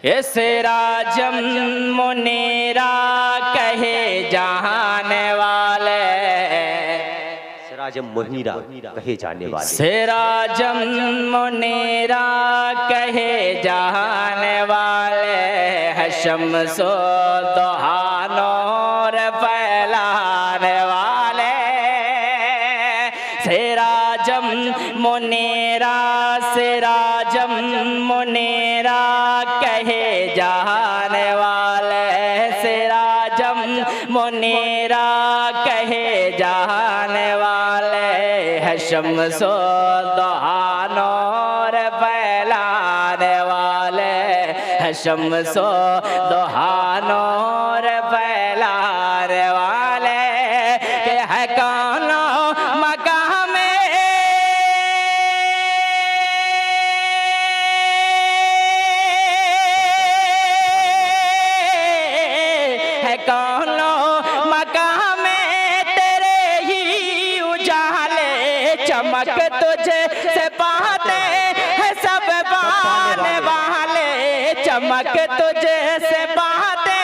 ये सिराजम मुनीरा कहे जाने वाले, सिराजम मुनीरा कहे जाने वाले, सिराजम मुनीरा कहे जाने वाले, है शम्सो दोहा नूर फैलाने वाले। सिराजम मुनीरा, सिराजम मुनीरा कहे जाने वाले, सिराजम मुनीरा कहे जाने वाले, है शम्सो दोहा नूर फैलाने वाले, है शम्सो दोहा नूर फैलाने वाले। के है कौन मकाम है, कौन मकाम तेरे ही उजाले, चमक तुझे से पाते हैं सब पाने वाले, चमक तुझे से पाते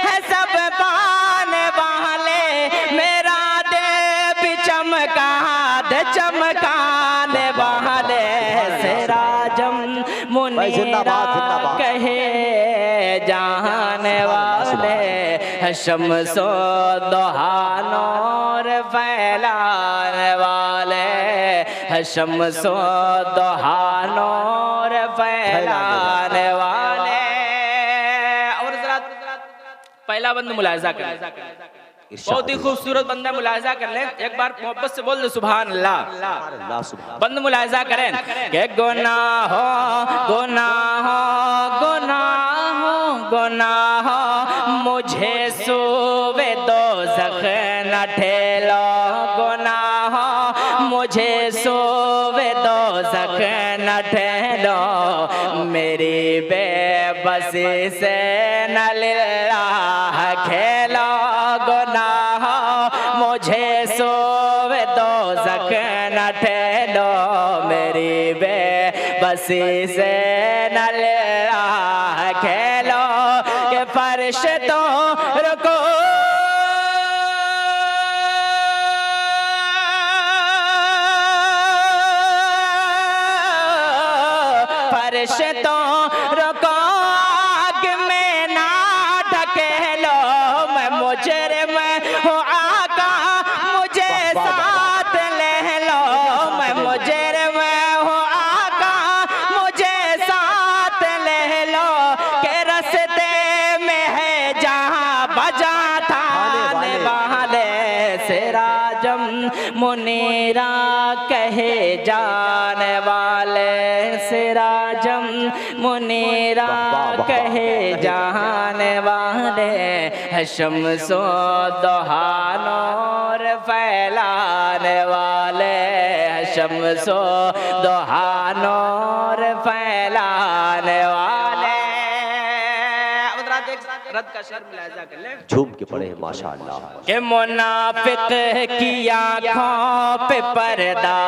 हैं सब पाने वाले। मेरा दिल भी चमका दे चमकाने वाले, सिराजम मुनीरा कहे जाने वाले, है शम्सो दोहा नूर फैलाने वाले, है शम्सो दोहा नूर फैलाने वाले। और जरा पहला बंद मुलाहिजा कर, बहुत ही खूबसूरत बंदा मुलाहिजा कर ले, एक बार मोहब्बत से बोल दे सुभान अल्लाह। बंद मुलाहिजा करें कि गुनाहों गुनाहों गुनाहों गुनाहों मुझे सूबे दोज़ख न ठेलो, गुनाहों मुझे सूबे दोज़ख न ठेलो, मेरी बेबसी से न लिल्लाह खेलो, गुनाहों मुझे सूबे दोज़ख न ठेलो, मेरी बेबसी से न लिल्लाह खेलो। के फरिश्तों रुको फरिश्तों रुको आग में ना ढकेलो, मैं मुजरिम हूँ आका मुझे साथ ले लो, मैं मुजरिम हूँ आका मुझे साथ ले लो, के रस्ते में है जहाँ बजा थाने वाले, सिराजम मुनीरा कहे जाने वाले, सिराजम मुनीरा कहे जाने वाले, है शम्सो दोहा नूर फैलाने वाले, है शम्सो दोहा नूर फैलाने वाले। रद का शेर मुलाहिजा कर ले, झूम के पढ़े हैं माशाअल्लाह। के मुनाफिक की आँखों पे पर्दा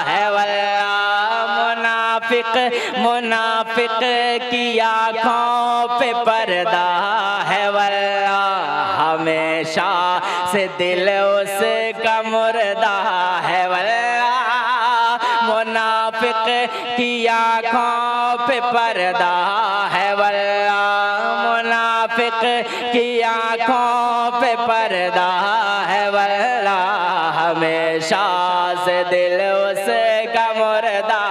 है वल्लाह, मुनाफिक मुनाफिक की आँखों पे पर्दा है वल्लाह, हमेशा से दिल उसका मुर्दा है वल्लाह, मुनाफिक की आँखों पे पर्दा है वल्लाह, मुनाफिक की आँखों पे पर्दा है वल्लाह, हमेशा से दिल उसका मुर्दा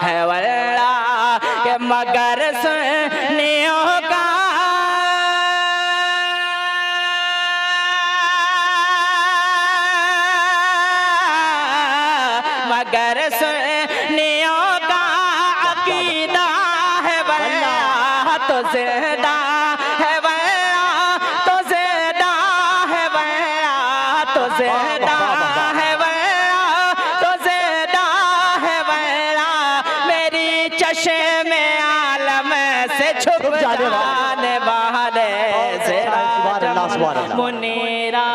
है वल्लाह। के मगर सुनियों का मगर सुनियों का अकीदा है वल्लाह, तो ज़िंदा है वल्लाह, तो ज़िंदा है वल्लाह, तो ज़िंदा है वल्लाह, तो ज़िंदा है वल्लाह, मेरी चश्मे आलम से छुप जाने वाले, सिराजम मुनीरा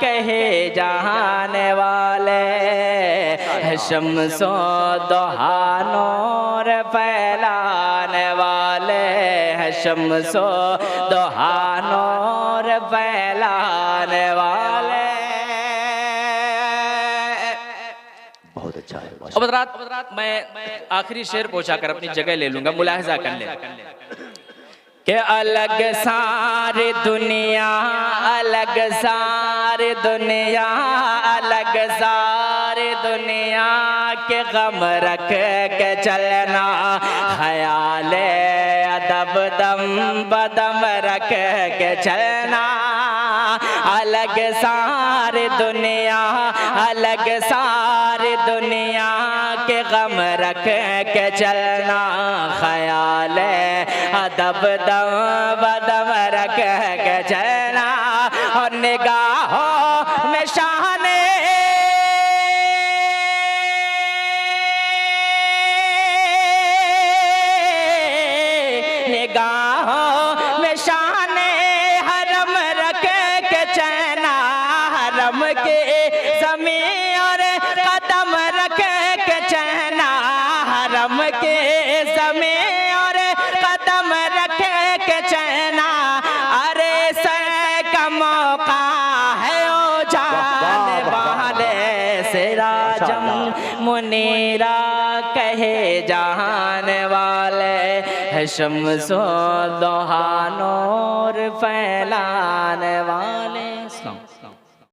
कहे जाने वाले, है शम्सो दोहा नूर फैलाने वाले, है शम्सो दोहा नूर फैलाने वाले। बहुत अच्छा है अब हज़रात मैं आखिरी शेर पहुंचा कर अपनी जगह ले लूंगा, मुलाहिजा कर ले कि अलग सारी दुनिया, अलग सारी दुनिया, अलग सारी दुनिया के गम रख के चलना, ख्याल अदब दम बदम रख के चलना। अलग सारी दुनिया, अलग सारी दुनिया के गम रख के चलना, ख्याल अदब दम बदम रख के चलना। और निगाहों में शाने निगाहों में शाने हरम रख के चलना, हरम के ज़मीं और कदम रख के चलना, हरम के ज़मीं और कदम रख के चलना। अरे सर का मौका है ओ जाने वाले, सिराजम मुनीरा कहे जाने वाले, शम्सो दोहा नूर फैलाने वाले।